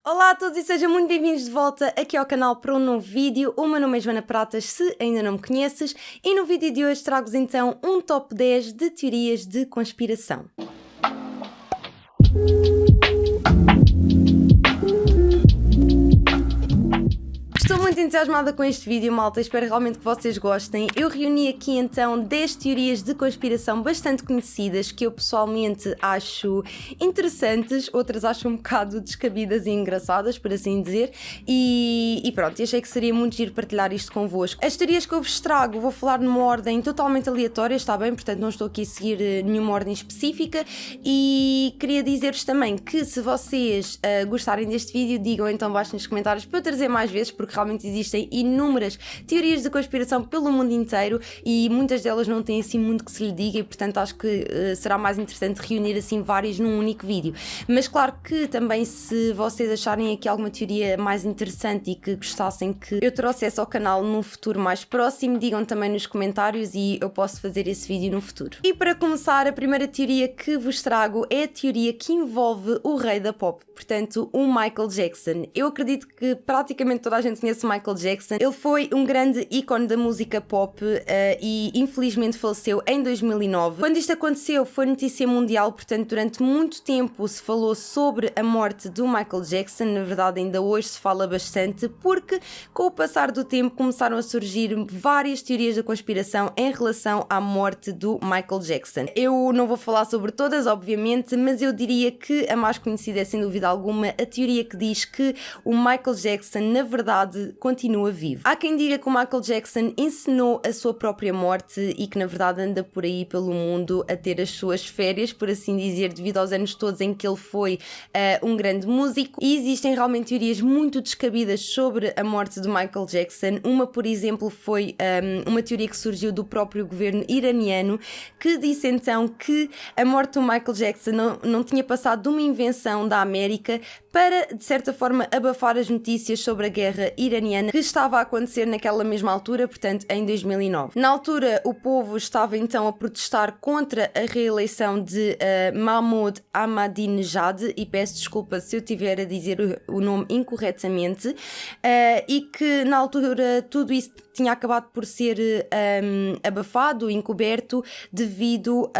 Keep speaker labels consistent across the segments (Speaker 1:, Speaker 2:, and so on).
Speaker 1: Olá a todos e sejam muito bem-vindos de volta aqui ao canal para um novo vídeo. O meu nome é Joana Pratas, se ainda não me conheces, e no vídeo de hoje trago-vos então um top 10 de teorias de conspiração. Estou muito entusiasmada com este vídeo, malta, espero realmente que vocês gostem. Eu reuni aqui então 10 teorias de conspiração bastante conhecidas que eu pessoalmente acho interessantes, outras acho um bocado descabidas e engraçadas, por assim dizer, e pronto, achei que seria muito giro partilhar isto convosco. As teorias que eu vos trago vou falar numa ordem totalmente aleatória, está bem? Portanto não estou aqui a seguir nenhuma ordem específica e queria dizer-vos também que se vocês gostarem deste vídeo, digam então abaixo nos comentários para eu trazer mais vezes, porque realmente existem inúmeras teorias de conspiração pelo mundo inteiro e muitas delas não têm assim muito que se lhe diga e portanto acho que será mais interessante reunir assim várias num único vídeo. Mas claro que também se vocês acharem aqui alguma teoria mais interessante e que gostassem que eu trouxesse ao canal num futuro mais próximo, digam também nos comentários e eu posso fazer esse vídeo no futuro. E para começar, a primeira teoria que vos trago é a teoria que envolve o rei da pop, portanto o Michael Jackson. Eu acredito que praticamente toda a gente conhece o Michael Jackson. Ele foi um grande ícone da música pop e infelizmente faleceu em 2009. Quando isto aconteceu foi notícia mundial, portanto durante muito tempo se falou sobre a morte do Michael Jackson. Na verdade ainda hoje se fala bastante porque com o passar do tempo começaram a surgir várias teorias da conspiração em relação à morte do Michael Jackson. Eu não vou falar sobre todas, obviamente, mas eu diria que a mais conhecida é sem dúvida alguma a teoria que diz que o Michael Jackson na verdade continua vivo. Há quem diga que o Michael Jackson encenou a sua própria morte e que na verdade anda por aí pelo mundo a ter as suas férias, por assim dizer, devido aos anos todos em que ele foi um grande músico. E existem realmente teorias muito descabidas sobre a morte do Michael Jackson. Uma, por exemplo, foi uma teoria que surgiu do próprio governo iraniano que disse então que a morte do Michael Jackson não tinha passado de uma invenção da América para, de certa forma, abafar as notícias sobre a guerra iraniana que estava a acontecer naquela mesma altura, portanto em 2009. Na altura o povo estava então a protestar contra a reeleição de Mahmoud Ahmadinejad, e peço desculpa se eu estiver a dizer o nome incorretamente, e que na altura tudo isso tinha acabado por ser abafado, encoberto devido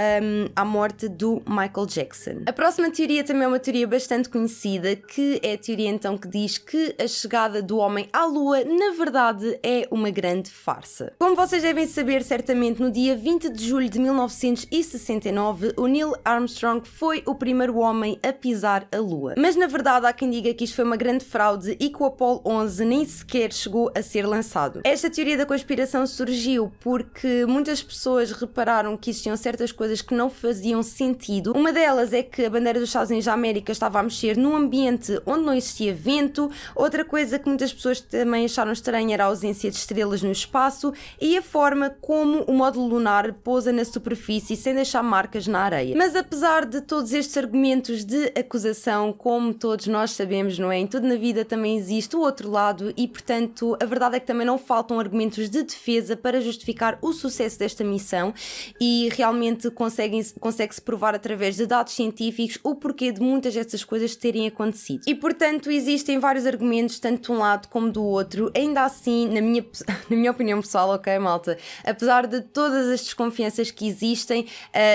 Speaker 1: à morte do Michael Jackson. A próxima teoria também é uma teoria bastante conhecida, que é a teoria então que diz que a chegada do homem à Lua na verdade é uma grande farsa. Como vocês devem saber certamente, no dia 20 de julho de 1969 o Neil Armstrong foi o primeiro homem a pisar a Lua. Mas na verdade há quem diga que isto foi uma grande fraude e que o Apollo 11 nem sequer chegou a ser lançado. Esta teoria da conspiração surgiu porque muitas pessoas repararam que existiam certas coisas que não faziam sentido. Uma delas é que a bandeira dos Estados Unidos da América estava a mexer num ambiente onde não existia vento. Outra coisa que muitas pessoas também acharam estranha era a ausência de estrelas no espaço e a forma como o módulo lunar pousa na superfície sem deixar marcas na areia. Mas apesar de todos estes argumentos de acusação, como todos nós sabemos, não é? Em tudo na vida também existe o outro lado e, portanto, a verdade é que também não faltam argumentos de defesa para justificar o sucesso desta missão e realmente consegue-se provar através de dados científicos o porquê de muitas dessas coisas terem acontecido. E, portanto, existem vários argumentos, tanto de um lado como do outro. Ainda assim, na minha opinião pessoal, ok, malta, apesar de todas as desconfianças que existem,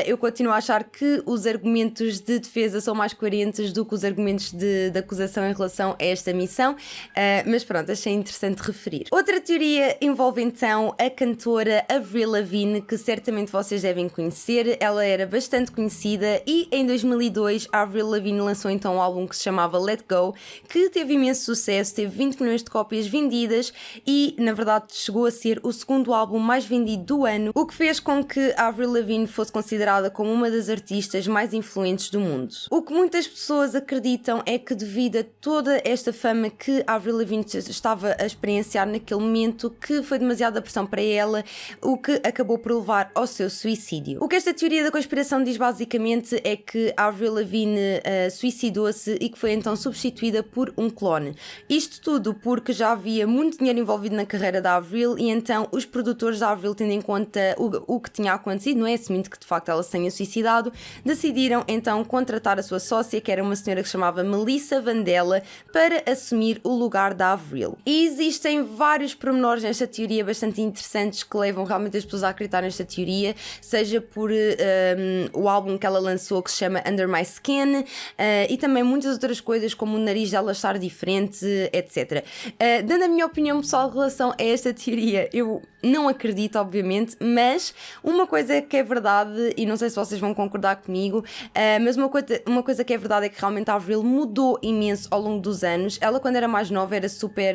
Speaker 1: eu continuo a achar que os argumentos de defesa são mais coerentes do que os argumentos de acusação em relação a esta missão, mas pronto, achei interessante referir. Outra teoria envolve então a cantora Avril Lavigne, que certamente vocês devem conhecer. Ela era bastante conhecida e em 2002 a Avril Lavigne lançou então um álbum que se chamava Let Go, que teve imenso sucesso, teve 20 milhões de cópias vendidas e na verdade chegou a ser o segundo álbum mais vendido do ano, o que fez com que a Avril Lavigne fosse considerada como uma das artistas mais influentes do mundo. O que muitas pessoas acreditam é que devido a toda esta fama que a Avril Lavigne estava a experienciar naquele momento, que foi demasiada pressão para ela, o que acabou por levar ao seu suicídio. O que esta teoria da conspiração diz basicamente é que a Avril Lavigne suicidou-se e que foi então substituída por um clone. Isto tudo porque já já havia muito dinheiro envolvido na carreira da Avril e então os produtores da Avril, tendo em conta o que tinha acontecido, não é? Assumindo que de facto ela se tenha suicidado, decidiram então contratar a sua sócia, que era uma senhora que se chamava Melissa Vandella, para assumir o lugar da Avril. E existem vários pormenores nesta teoria bastante interessantes que levam realmente as pessoas a acreditar nesta teoria, seja por o álbum que ela lançou que se chama Under My Skin e também muitas outras coisas como o nariz dela estar diferente, etc. Dando a minha opinião pessoal em relação a esta teoria, eu não acredito obviamente, mas uma coisa que é verdade, e não sei se vocês vão concordar comigo, mas uma coisa que é verdade é que realmente a Avril mudou imenso ao longo dos anos. Ela quando era mais nova era super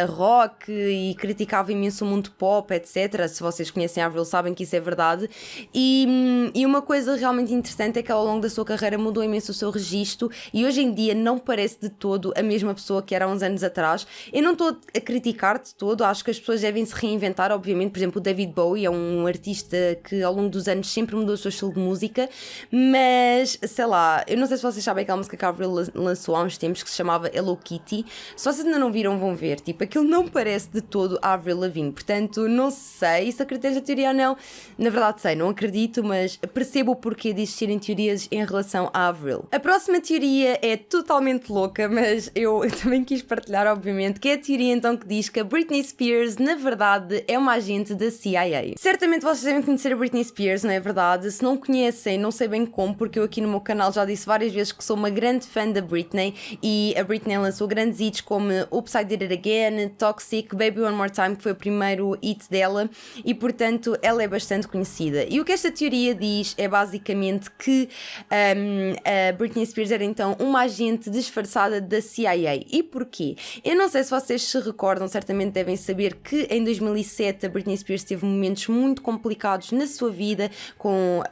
Speaker 1: rock e criticava imenso o mundo pop, etc. Se vocês conhecem a Avril sabem que isso é verdade. E uma coisa realmente interessante é que ao longo da sua carreira mudou imenso o seu registro e hoje em dia não parece de todo a mesma pessoa que era há uns anos atrás. Eu não estou a criticar de todo, acho que as pessoas devem se reinventar, obviamente. Por exemplo, o David Bowie é um artista que ao longo dos anos sempre mudou o seu estilo de música, mas sei lá, eu não sei se vocês sabem aquela música que a Avril lançou há uns tempos que se chamava Hello Kitty. Se vocês ainda não viram, vão ver, tipo, aquilo não parece de todo a Avril Lavigne, portanto não sei se acredito nesta teoria ou não. Na verdade sei, não acredito, mas percebo o porquê de existirem teorias em relação à Avril. A próxima teoria é totalmente louca, mas eu também quis partilhar, obviamente, que é a teoria então que diz que a Britney Spears na verdade é uma agente da CIA. Certamente vocês devem conhecer a Britney Spears, não é verdade? Se não conhecem, não sei bem como, porque eu aqui no meu canal já disse várias vezes que sou uma grande fã da Britney e a Britney lançou grandes hits como Oops, I Did It Again, Toxic, Baby One More Time, que foi o primeiro hit dela e portanto ela é bastante conhecida. E o que esta teoria diz é basicamente que a Britney Spears era então uma agente disfarçada da CIA. E porquê? Eu não sei se vocês se recordam, certamente devem saber que em 2007 a Britney Spears teve momentos muito complicados na sua vida com,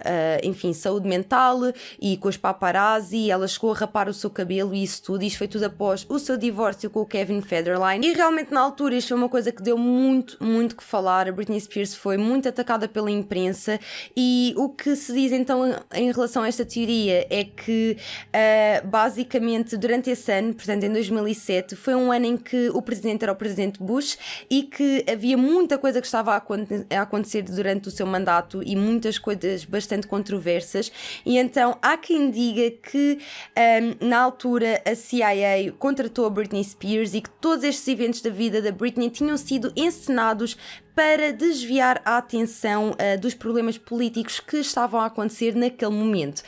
Speaker 1: enfim, saúde mental e com os paparazzi. Ela chegou a rapar o seu cabelo e isso tudo. Isto foi tudo após o seu divórcio com o Kevin Federline. E realmente na altura isto foi uma coisa que deu muito que falar. A Britney Spears foi muito atacada pela imprensa e o que se diz então em relação a esta teoria é que basicamente durante esse ano, portanto em 2007, foi um ano em que o presidente era o presidente Bush e que havia muita coisa que estava a acontecer durante o seu mandato e muitas coisas bastante controversas e então há quem diga que na altura a CIA contratou a Britney Spears e que todos estes eventos da vida da Britney tinham sido encenados para desviar a atenção dos problemas políticos que estavam a acontecer naquele momento.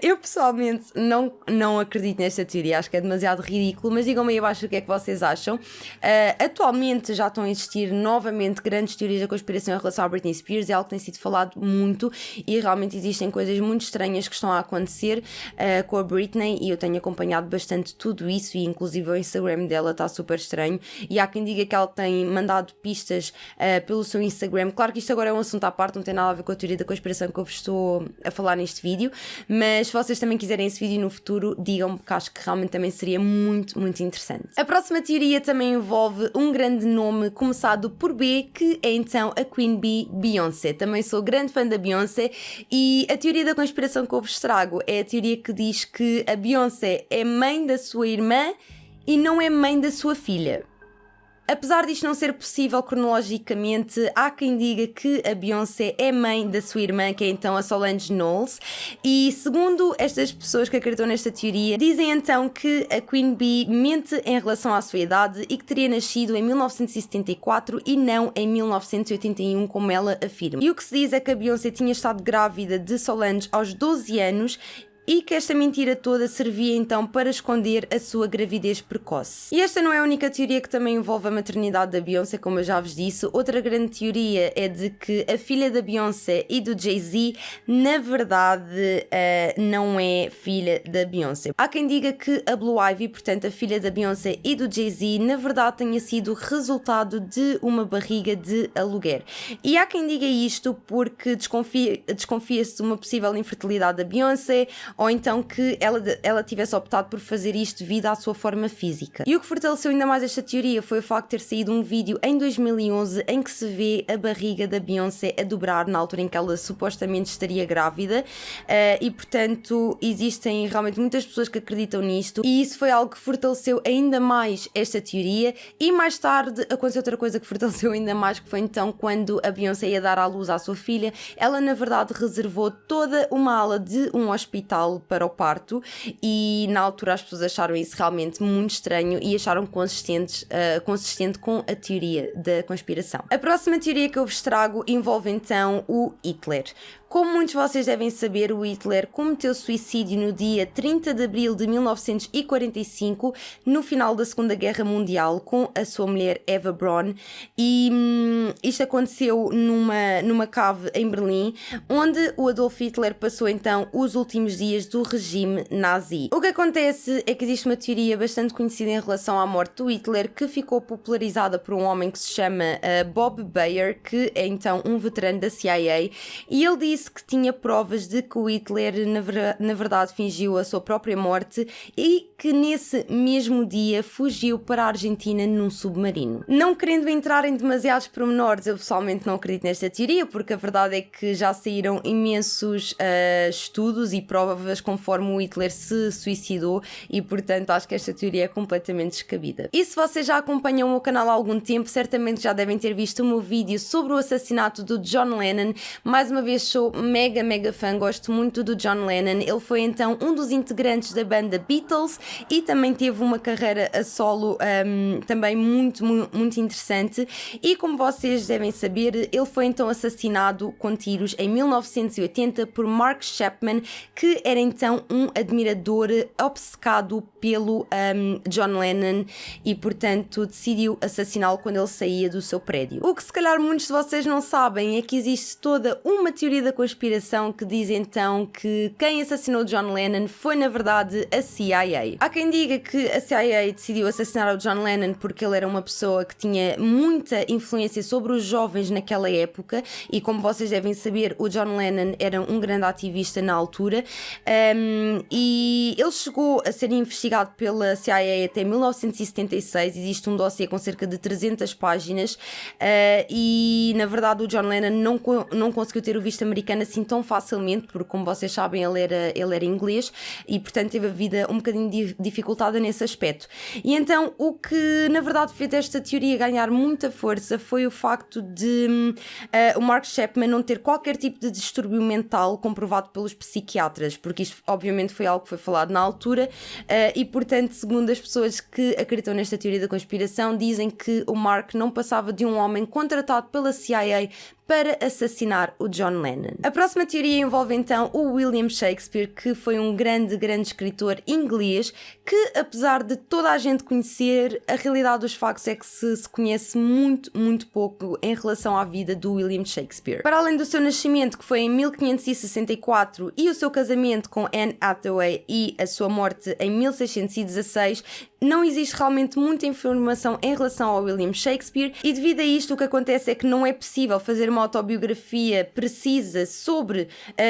Speaker 1: Eu pessoalmente não acredito nesta teoria, acho que é demasiado ridículo, mas digam-me aí abaixo o que é que vocês acham. Atualmente já estão a existir novamente grandes teorias da conspiração em relação à Britney Spears, é algo que tem sido falado muito e realmente existem coisas muito estranhas que estão a acontecer com a Britney e eu tenho acompanhado bastante tudo isso e inclusive o Instagram dela está super estranho e há quem diga que ela tem mandado pistas pelo seu Instagram. Claro que isto agora é um assunto à parte, não tem nada a ver com a teoria da conspiração que eu vos estou a falar neste vídeo, mas se vocês também quiserem esse vídeo no futuro, digam-me, que acho que realmente também seria muito interessante. A próxima teoria também envolve um grande nome começado por B, que é então a Queen Bee, Beyoncé. Também sou grande fã da Beyoncé e a teoria da conspiração que eu vos trago é a teoria que diz que a Beyoncé é mãe da sua irmã e não é mãe da sua filha. Apesar disto não ser possível cronologicamente, há quem diga que a Beyoncé é mãe da sua irmã, que é então a Solange Knowles, e segundo estas pessoas que acreditam nesta teoria, dizem então que a Queen Bee mente em relação à sua idade e que teria nascido em 1974 e não em 1981, como ela afirma. E o que se diz é que a Beyoncé tinha estado grávida de Solange aos 12 anos e que esta mentira toda servia então para esconder a sua gravidez precoce. E esta não é a única teoria que também envolve a maternidade da Beyoncé, como eu já vos disse. Outra grande teoria é de que a filha da Beyoncé e do Jay-Z, na verdade, não é filha da Beyoncé. Há quem diga que a Blue Ivy, portanto a filha da Beyoncé e do Jay-Z, na verdade tenha sido resultado de uma barriga de aluguer. E há quem diga isto porque desconfia-se de uma possível infertilidade da Beyoncé, ou então que ela tivesse optado por fazer isto devido à sua forma física. E o que fortaleceu ainda mais esta teoria foi o facto de ter saído um vídeo em 2011 em que se vê a barriga da Beyoncé a dobrar na altura em que ela supostamente estaria grávida, e portanto existem realmente muitas pessoas que acreditam nisto, e isso foi algo que fortaleceu ainda mais esta teoria. E mais tarde aconteceu outra coisa que fortaleceu ainda mais, que foi então quando a Beyoncé ia dar à luz à sua filha. Ela na verdade reservou toda uma ala de um hospital para o parto, e na altura as pessoas acharam isso realmente muito estranho e acharam consistente com a teoria da conspiração. A próxima teoria que eu vos trago envolve então o Hitler. Como muitos de vocês devem saber, o Hitler cometeu suicídio no dia 30 de abril de 1945, no final da Segunda Guerra Mundial, com a sua mulher Eva Braun, e isto aconteceu numa cave em Berlim, onde o Adolf Hitler passou então os últimos dias do regime nazi. O que acontece é que existe uma teoria bastante conhecida em relação à morte do Hitler, que ficou popularizada por um homem que se chama Bob Bayer, que é então um veterano da CIA, e ele disse que tinha provas de que o Hitler na verdade fingiu a sua própria morte e que nesse mesmo dia fugiu para a Argentina num submarino. Não querendo entrar em demasiados pormenores, eu pessoalmente não acredito nesta teoria, porque a verdade é que já saíram imensos estudos e provas conforme o Hitler se suicidou, e portanto acho que esta teoria é completamente descabida. E se vocês já acompanham o meu canal há algum tempo, certamente já devem ter visto o meu vídeo sobre o assassinato do John Lennon. Mais uma vez, sou mega fã, gosto muito do John Lennon. Ele foi então um dos integrantes da banda Beatles e também teve uma carreira a solo também muito interessante, e como vocês devem saber, ele foi então assassinado com tiros em 1980 por Mark Chapman, que era então um admirador obcecado pelo John Lennon, e portanto decidiu assassiná-lo quando ele saía do seu prédio. O que se calhar muitos de vocês não sabem é que existe toda uma teoria da conspiração que diz então que quem assassinou John Lennon foi na verdade a CIA. Há quem diga que a CIA decidiu assassinar o John Lennon porque ele era uma pessoa que tinha muita influência sobre os jovens naquela época, e como vocês devem saber, o John Lennon era um grande ativista na altura, e ele chegou a ser investigado pela CIA até 1976. Existe um dossiê com cerca de 300 páginas, e na verdade o John Lennon não conseguiu ter o visto americano assim tão facilmente, porque como vocês sabem ele era inglês, e portanto teve a vida um bocadinho dificultada nesse aspecto. E então o que na verdade fez esta teoria ganhar muita força foi o facto de o Mark Chapman não ter qualquer tipo de distúrbio mental comprovado pelos psiquiatras, porque isto obviamente foi algo que foi falado na altura, e portanto, segundo as pessoas que acreditam nesta teoria da conspiração, dizem que o Mark não passava de um homem contratado pela CIA para assassinar o John Lennon. A próxima teoria envolve então o William Shakespeare, que foi um grande escritor inglês que, apesar de toda a gente conhecer, a realidade dos factos é que se conhece muito pouco em relação à vida do William Shakespeare. Para além do seu nascimento, que foi em 1564, e o seu casamento com Anne Hathaway e a sua morte em 1616, não existe realmente muita informação em relação ao William Shakespeare, e devido a isto o que acontece é que não é possível fazer uma autobiografia precisa sobre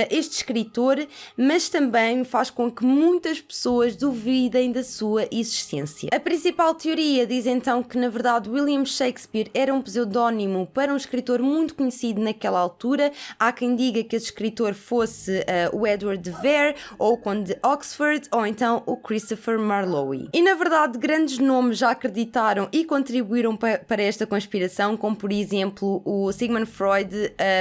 Speaker 1: este escritor, mas também faz com que muitas pessoas duvidem da sua existência. A principal teoria diz então que na verdade William Shakespeare era um pseudónimo para um escritor muito conhecido naquela altura. Há quem diga que esse escritor fosse o Edward de Vere, ou o Conde de Oxford, ou então o Christopher Marlowe. E na verdade grandes nomes já acreditaram e contribuíram para esta conspiração, como por exemplo o Sigmund Freud,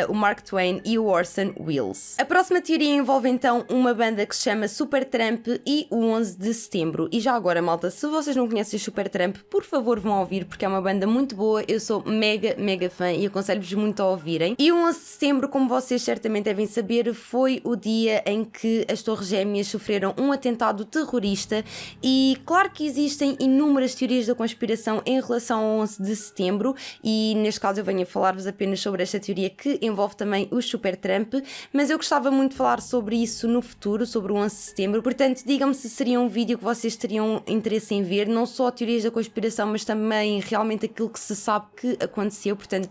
Speaker 1: o Mark Twain e o Orson Welles. A próxima teoria envolve então uma banda que se chama Supertramp e o 11 de setembro. E já agora, malta, se vocês não conhecem o Supertramp, por favor vão ouvir, porque é uma banda muito boa. Eu sou mega fã e aconselho-vos muito a ouvirem. E o 11 de setembro, como vocês certamente devem saber, foi o dia em que as Torres Gêmeas sofreram um atentado terrorista, e claro que existe existem inúmeras teorias da conspiração em relação ao 11 de setembro e neste caso eu venho a falar-vos apenas sobre esta teoria que envolve também o Supertramp, mas eu gostava muito de falar sobre isso no futuro, sobre o 11 de setembro, portanto digam-me se seria um vídeo que vocês teriam interesse em ver, não só teorias da conspiração, mas também realmente aquilo que se sabe que aconteceu, portanto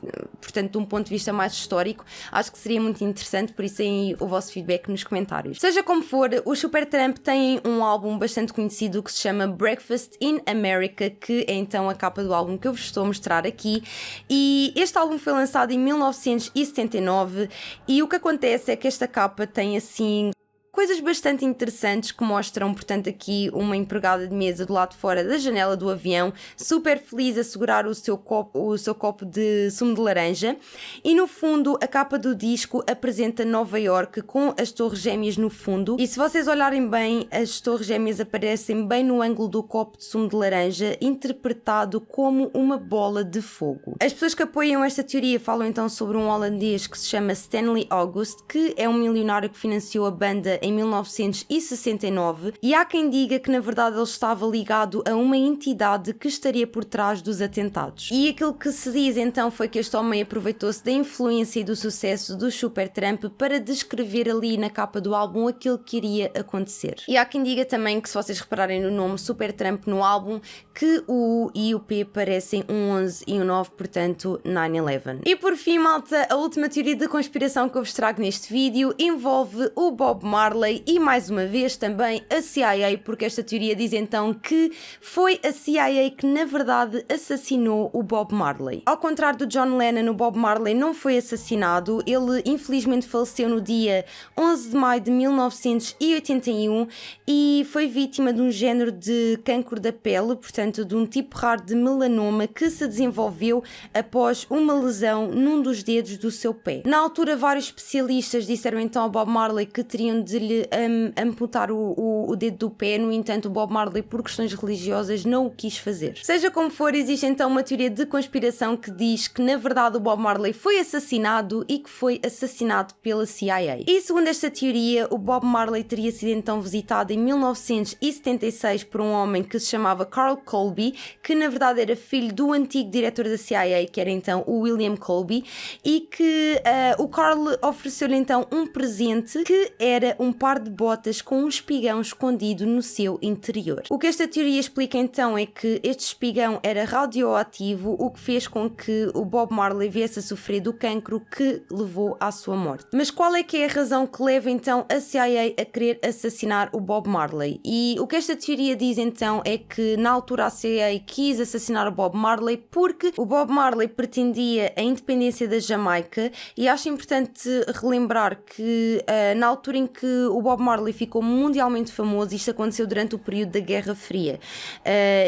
Speaker 1: de um ponto de vista mais histórico, acho que seria muito interessante, por isso aí o vosso feedback nos comentários. Seja como for, os Supertramp têm um álbum bastante conhecido que se chama Breakfast in America, que é então a capa do álbum que eu vos estou a mostrar aqui, e este álbum foi lançado em 1979 e o que acontece é que esta capa tem assim coisas bastante interessantes que mostram, portanto, aqui uma empregada de mesa do lado de fora da janela do avião, super feliz a segurar o seu copo de sumo de laranja, e no fundo a capa do disco apresenta Nova York com as torres gêmeas no fundo, e se vocês olharem bem, as torres gêmeas aparecem bem no ângulo do copo de sumo de laranja, interpretado como uma bola de fogo. As pessoas que apoiam esta teoria falam então sobre um holandês que se chama Stanley August, que é um milionário que financiou a banda em 1969, e há quem diga que na verdade ele estava ligado a uma entidade que estaria por trás dos atentados. E aquilo que se diz então foi que este homem aproveitou-se da influência e do sucesso do Supertramp para descrever ali na capa do álbum aquilo que iria acontecer. E há quem diga também que, se vocês repararem no nome Supertramp no álbum, que o I e o P parecem um 11 e um 9, portanto 9/11. E por fim, malta, a última teoria de conspiração que eu vos trago neste vídeo envolve o Bob Marley e mais uma vez também a CIA, porque esta teoria diz então que foi a CIA que na verdade assassinou o Bob Marley. Ao contrário do John Lennon, o Bob Marley não foi assassinado, ele infelizmente faleceu no dia 11 de maio de 1981 e foi vítima de um género de cancro da pele, portanto de um tipo raro de melanoma que se desenvolveu após uma lesão num dos dedos do seu pé. Na altura, vários especialistas disseram então ao Bob Marley que teriam de lhe amputar o dedo do pé, no entanto o Bob Marley, por questões religiosas, não o quis fazer. Seja como for, existe então uma teoria de conspiração que diz que na verdade o Bob Marley foi assassinado e que foi assassinado pela CIA. E segundo esta teoria, o Bob Marley teria sido então visitado em 1976 por um homem que se chamava Carl Colby, que na verdade era filho do antigo diretor da CIA, que era então o William Colby, e que o Carl ofereceu-lhe então um presente que era um par de botas com um espigão escondido no seu interior. O que esta teoria explica então é que este espigão era radioativo, o que fez com que o Bob Marley viesse a sofrer do cancro que levou à sua morte. Mas qual é que é a razão que leva então a CIA a querer assassinar o Bob Marley? E o que esta teoria diz então é que na altura a CIA quis assassinar o Bob Marley porque o Bob Marley pretendia a independência da Jamaica, e acho importante relembrar que na altura em que o Bob Marley ficou mundialmente famoso, isto aconteceu durante o período da Guerra Fria,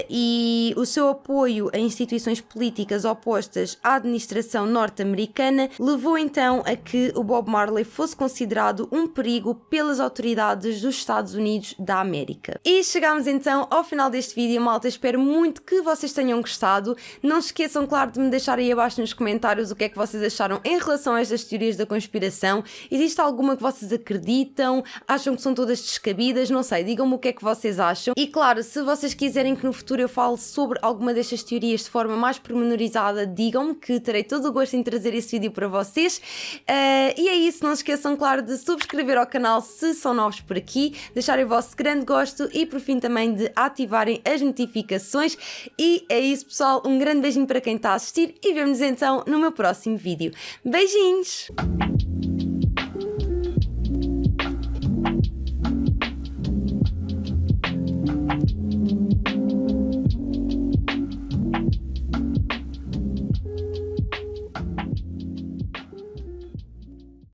Speaker 1: e o seu apoio a instituições políticas opostas à administração norte-americana levou então a que o Bob Marley fosse considerado um perigo pelas autoridades dos Estados Unidos da América. E chegamos então ao final deste vídeo, malta. Espero muito que vocês tenham gostado. Não se esqueçam, claro, de me deixar aí abaixo nos comentários o que é que vocês acharam em relação a estas teorias da conspiração. Existe alguma que vocês acreditam? Acham que são todas descabidas? Não sei, digam-me o que é que vocês acham. E claro, se vocês quiserem que no futuro eu fale sobre alguma destas teorias de forma mais pormenorizada, digam-me, que terei todo o gosto em trazer esse vídeo para vocês. E é isso, não se esqueçam, claro, de subscrever ao canal se são novos por aqui, deixarem o vosso grande gosto e por fim também de ativarem as notificações. E é isso, pessoal, um grande beijinho para quem está a assistir e vemo-nos então no meu próximo vídeo. Beijinhos!